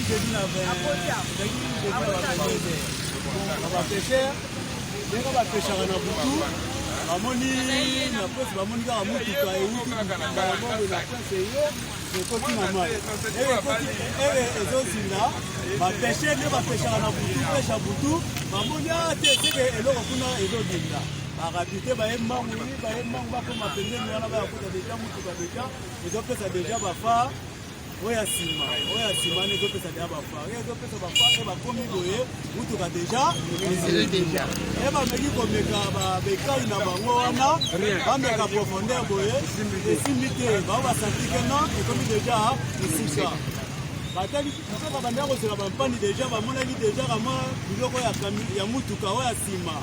jeudi na 20 bapêcheur ndenge bapêchaka na butu bamoni na posi bamoni kaka motuka euti bango na place eye ekoti na mai ere ezozinda bapêcheur nde bapêchaka na butu pesha butu bamoni te seke eloko kuna ezodinda barapite baye mbangu bakoma pembeni wana bayakuta deja motuka deja ezopesa deja bafa oya nsima nde ezopesa deja bafa ezopesa bafa e bakomi boye motuka deja bameki komeka bekai na bango wana bameka profondeur boye esimbi te bao basantike na ekomi deja esika batali mosoka bandea kozela bampani deja bamonaki deja kama biloko ya motuka oya nsima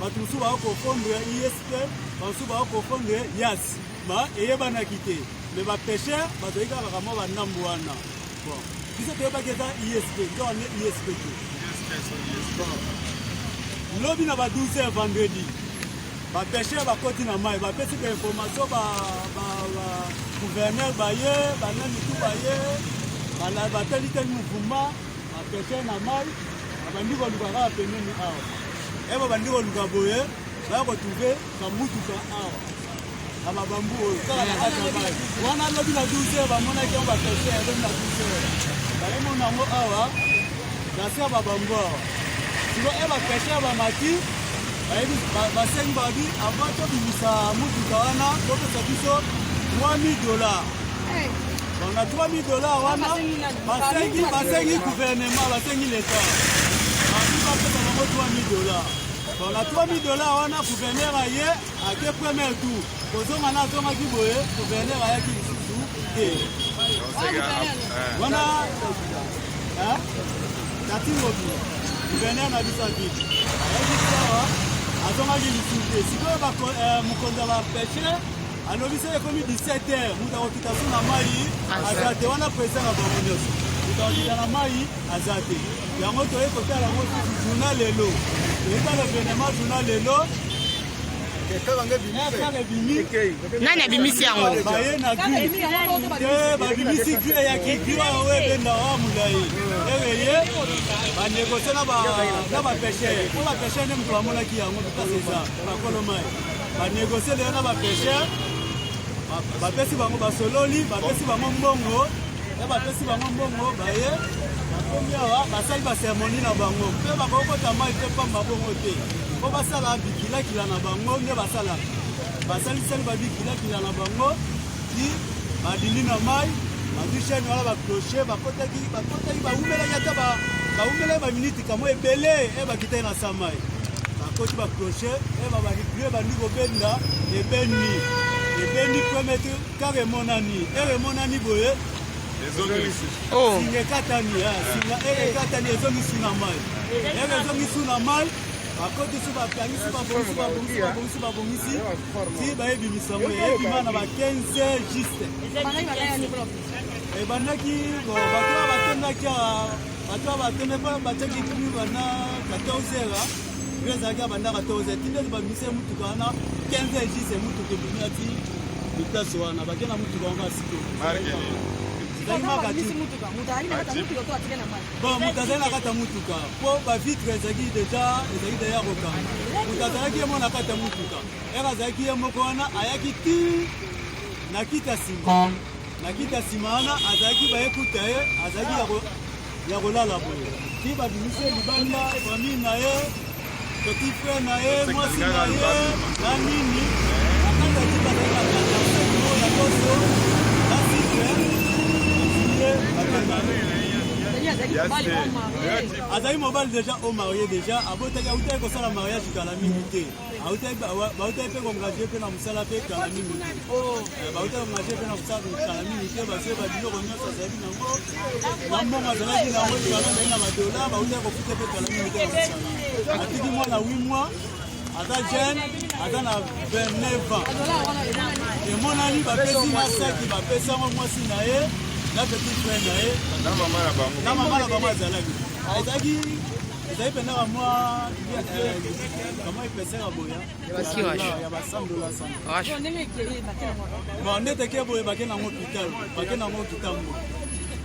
bato mosusu bakofondre ISP bamosusu bakofondre yas eyebanaki te me bapêcheur bazoyi kaka mwa bandambu wana bon biso toyebaki eza ISP nde wane ISP te lobi na ba 12h vendredi bapêcheur bakoti na mai bapesi ka information gouverneur baye banani tu baye bateliteli mouvement bapêcheur na mai babandi koluka kaka pembeni awa eba bandi koluka boye baya kotrouve kamutuka awa na babambu oyo kaka na kati ya mai wana lobi na 12h bamonaki yango bapêcheur lobi na 12h bayemona yango awa nasi ya babambu awa siko bapêcheur bamati basengi babi avant tobimisa motuka wana topesa biso $3000 na $3000 wana basengi gouvernement basengi l'état babi bapesa bango $3000 na $3000 wana gouverneur aye ake premier tour kozonga na azongaki boye gouverneur ayaki lisusu te wana tatingobi gouverneur na biso akiti ayaki sawa azongaki lisusu te sikoyo mokonzi ya bapêcheur alobi so ekomi 17h mutu akokita so na mai aza te wana président na bango nyonso mutu akokita na mai aza te yango toye kotala yango journal lelo toyetala événement journal lelo nani abimisi yango baye na gri babimisi gri eyaki gri oyo ebenda oya molai eweye banegocie na bapêcheur po bapêcheur nde moto bamonaki yango bikasa eza bakolo mai banegocie lelo na bapêcheur bapesi bango basololi bapesi bango mbongo bapesi bango mbongo baye bakomi awa basali baseremoni na bango mpe bakokota mai te pamba bongo te po basala bikilakila na bango nde basalaka basalisali babikilakila na bango ti badindi na mai bazwi chaine wana bacloche bakotaki baumelaki ata baumelaki baminiti kamo ebele bakitaki na sa mai bakoti bacloche babadiplie bandi kobenda ebendi promete kaka emonani boye singa ekatani ezongisu na mai ezongisu na mai bakoti so bapangisi babongisi ti bayebimisango eyebima na ba 15 juste ebandaki bato batendaki batiaki tumi bana 14h ezalaki abanda 14h tindeti bamise mutuka wana 15h juste mutuka ebimi ati biplace wana bake na mutuka wango asiko bon moto azali na kati ya mutuka mpo bavitre ezalaki deja ya kokanga moto azalaki ye mo na kati ya mutuka ere azalaki ye moko wana ayaki ti na kiti ya nsima wana azalaki bayekuta ye azalaki ya kolala boye ti babimise libanda famille na ye petit frère na ye mwasi na ye na nini akati ati bazalaki ya koso na sitre azali mobali deja au marié deja abotaki autaki kosala mariage kala mingi te bautaki mpe kongage mpe na mosala mpe kala mingi te bautaki kongage mpe na mosala kala mingi te basie babiloko nyonso azalaki nango na mbongo azalaki nango ekala azali na badola bautaki kofuta mpe kala mingi te na mosala atiki mwana 8 mois aza jeune aza na 29 ans emonani bapesi masaki bapesango mwasi na ye na petit frère na ye na mama na bango azalaki ezali mpena kamwa epesaka boya ya basandola bon ndeteke boye bake nango hôpital bake nango kitambo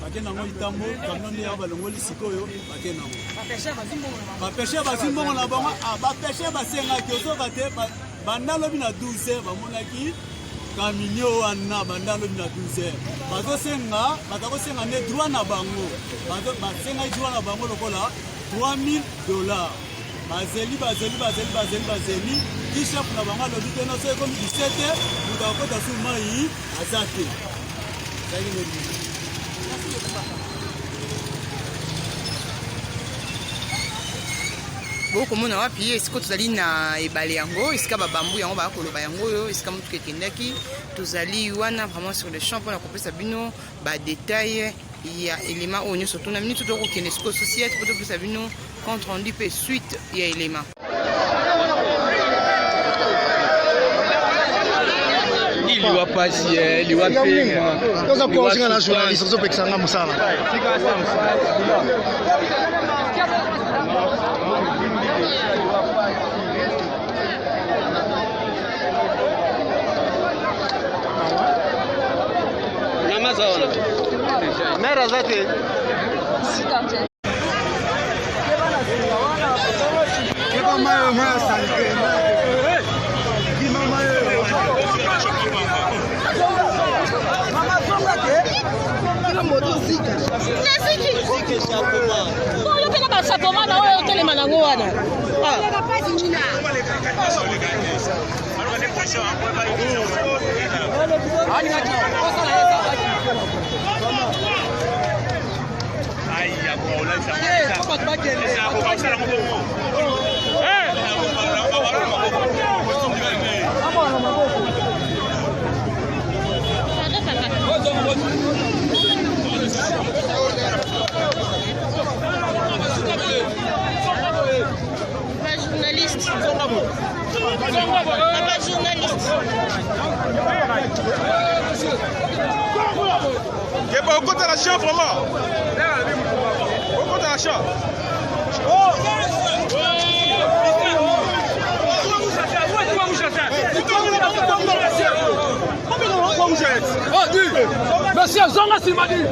batie nango litambo camion nde ya balongoli sikoyo batie nango bapeshe bazimbongo na bango bapeshe basengaki ozoka te banda lobi na 12 bamonaki kaminio wana banda lobi na 12 bazakosenga nde droit na bango basengaki droit na bango lokola $3000 bazeli kishap na bango alobi te noso ekomi 17 mutu akota su mai aza te. bokomona wapi esika tozali na ebale yango esika babambu yango bakoloba yango oyo esika motuka ekendaki tozali wana vraiment sur le champ mpona kopesa bino badetail ya elema oyo nyonso tuna minute tokokende sikoyo societe mpo topesa bino compte rendu mpe suite ya elema. liwa pasi liwa penga toza kuwasinga na journaliste ozopekisanga mosala namazaona mera zate oyo pena basapoma na oyo otelema nango wana Au côté de la chambre, vraiment. Au côté de la chambre. Monsieur Zonga Simadi.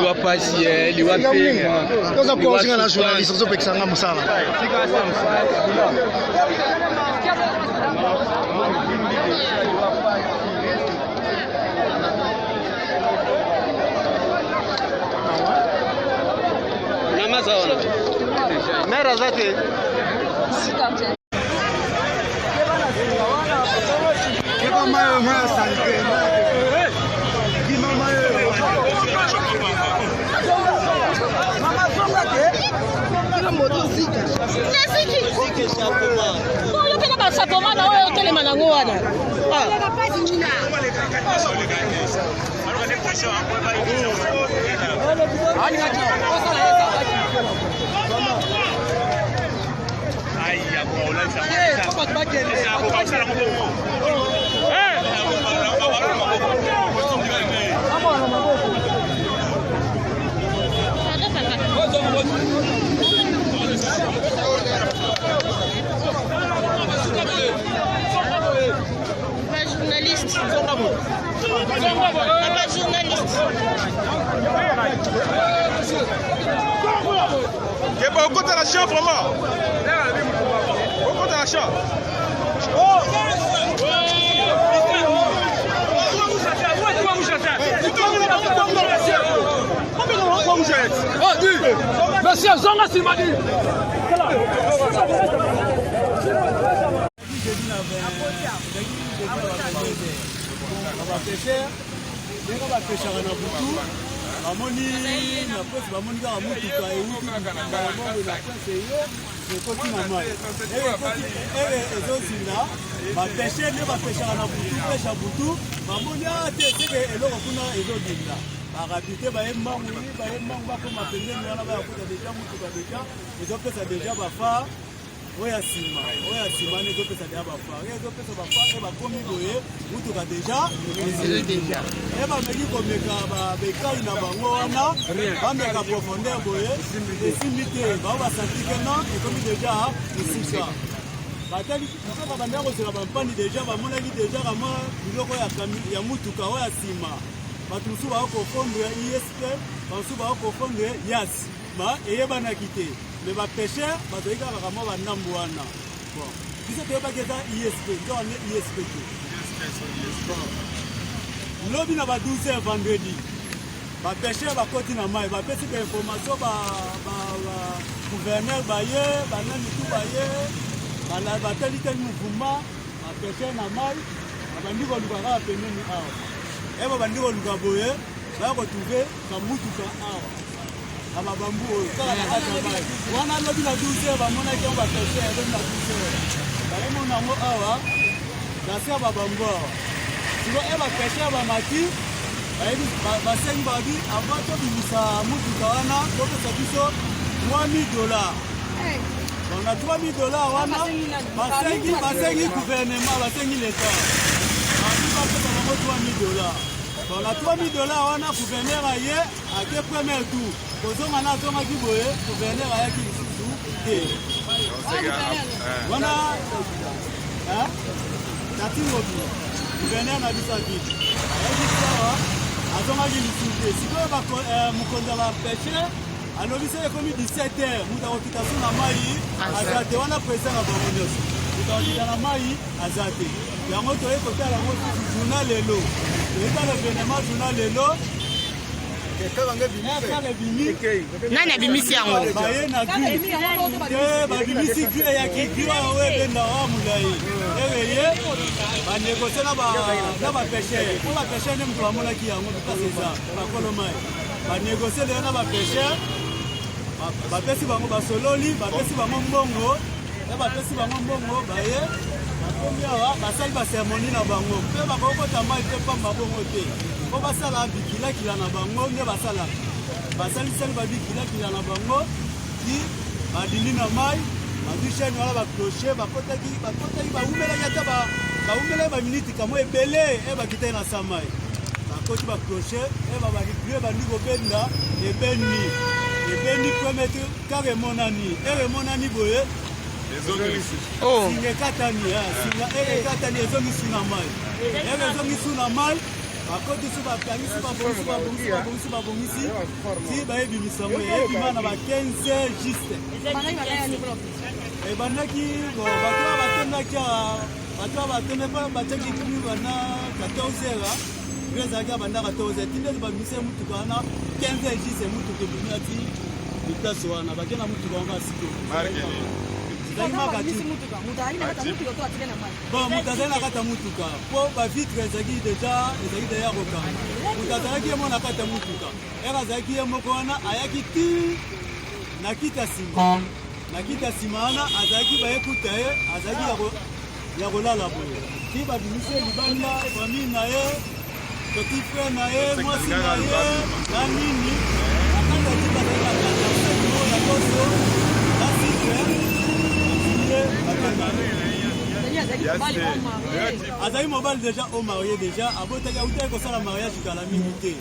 liwa pasi liwa penga toza kuwasinga na journaliste ozopekisanga mosala namazaona mera zate oyo pena basapoma na oyo otelema nango wana Au côté de la chambre, vraiment. Au côté de la chambre. Monsieur Zonga Simadi. ndenge bapeshaka na butu bamoni na presse bamoni kaka motuka euti balabongo na presse eye ekoti na mai eye ezozinda bapeshe nde bapeshaka na butu pesha butu bamoni te seke eloko kuna ezodinda barapite baye mbangu bakoma pembeni wana bayakuta deja motuka deja ezopesa deja bafar oya nsima ne ezopesa deja bafar ezopesa bafar e bakomi boye motuka deja e bameki komeka bekai na bango wana bameka profondeur boye esimbi te bao basantikena ekomi deja esika batali motoka bandaka kozela bampani deja bamonaki deja kama biloko ya motuka oya nsima bato mosusu bakofondre isp bamosusu bakofondre yas eyebanaki te me bapeshe bazoyi kaka mwa bandambo wana biso toyebaki eza isp nde wane isp te lobi na ba 12h vendredi bapeshe bakoti na mai bapesi bainformation gouverneur baye banani tu baye bateliteli mouvement bapeshe na mai babandi koluka kaka pembeni awa eba bandi koluka boye baya kotrouve kamutuka awa na babambu oyo kaka na kati ya mai wana lobi na 12h bamonaki yango bapeshe lobi na 12h bayemona yango awa dasi ya babambu awa siko eba peshe bamati basengi babi avant tobimisa motuka wana topesa biso $3000 na $3000 wana basengi gouvernement basengi leta babi bapesa bango $3000 na $3000 wana gouverneur aye ake premier tour kozonga na azongaki boye gouverneur ayaki lisusu te wana natingobi gouverneur na biso akiti ayaki sawa azongaki lisusu te sikoyo mokonzi ya bapeshe alobi so ekomi 17h moto akokita so na mai aza te wana président na bango nyonso moto akokita na mai aza te yango toye kotala yango journal lelo toyetala événement journal lelo nani abimisi yango baye na gri babimisi gri eyaki gri oyo ebenda oya molai eweye banegosie na bapeshe po bapeshe nde moto bamonaki yango bikasi eza bakolo mai banegosie lelo na bapeshe bapesi bango basololi bapesi bango mbongo bapesi bango mbongo baye bakomi awa basali baseremoni na bango mpe bakokota mai te pamba bongo te po basala bikilakila na bango nde basalaka basalisali babikilakila na bango ki badindi na mai bazwi chaine wana bacloche bakotaki baumelaki ata baumelaki baminiti kamo ebele bakitaki na sa mai bakoti bacloche babadiplie bandi kobenda ebeni promete kaka emonani boye singa ekatani ezongisu na mai ezongisu na mai bakoti su bakangisi babongisi ti bayebimisango eyebima na ba 15 juste ebandaki bato batendaki batiaki tumi bana 14h ezalaki abanda 14h tindeti babimise mutuka wana 15h juste mutuka ebimi ati liplase wana bake na mutuka wango asiko moto azali na kati ya mutuka mpo bavitre ezalaki deja ya kokanga moto azalaki ye mo na kati ya mutuka ere azalaki ye moko wana ayaki ti na kiti ya nsima wana azalaki bayekuta ye azalaki ya kolala boye ti babimise libanda famille na ye petit frère na ye mwasi na ye na nini akati ati bazalaki ya koso na sikre azali mobali deja o marie deja abotaki autaki kosala mariage kala mingi te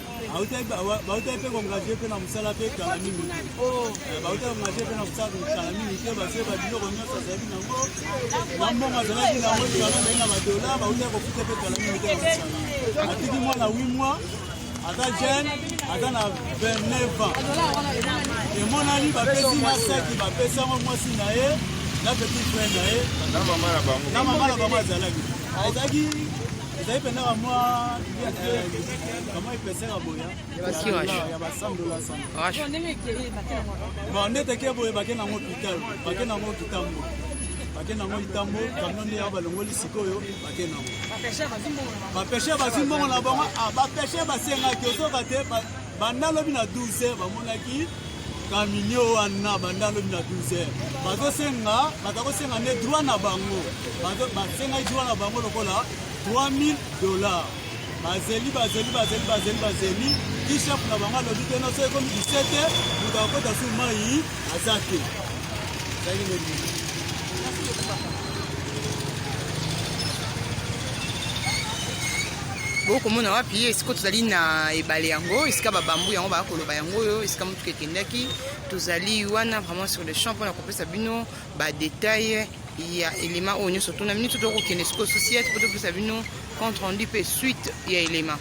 bautaki mpe kongage mpe na mosala mpe kala mingi te bautaki kongage mpe na mosala kala mingi te basie babiloko nyonso azalaki nango na mbongo azalaki nango ekala azali na badola bautaki kofuta mpe kala mingi te na mosala atiki mwana 8 mois aza jeune aza na 29 ans emonani bapesi masaki bapesango mwasi na ye na petit frère na ye na mama na bango azalaki ezali mpena kamwa epesaka boya ya $100 bon ndeteke boye bake nango hôpital bake nango kitambo bake nango litambo camion nde ya balongoli sikoyo bake nango bapeshe bazimbongo na bango bapeshe basengaki ozoka te banda lobi na 12 bamonaki kaminio wana banda lobi na 12 baza kosenga nde droit na bango basengaki droit na bango lokola $3000 bazeli ki chef na bango alobi te noso ekomi 17 moto akota su mai aza te bokomona wapi esika tozali na ebale yango esika babambu yango bakoloba yango oyo esika motuka ekendaki tozali wana vraiment sur le champ mpona kopesa bino badetail ya elema oyo nyonso tuna minute tokokende sikoyo societe po topesa bino compte rendu mpe suite ya elema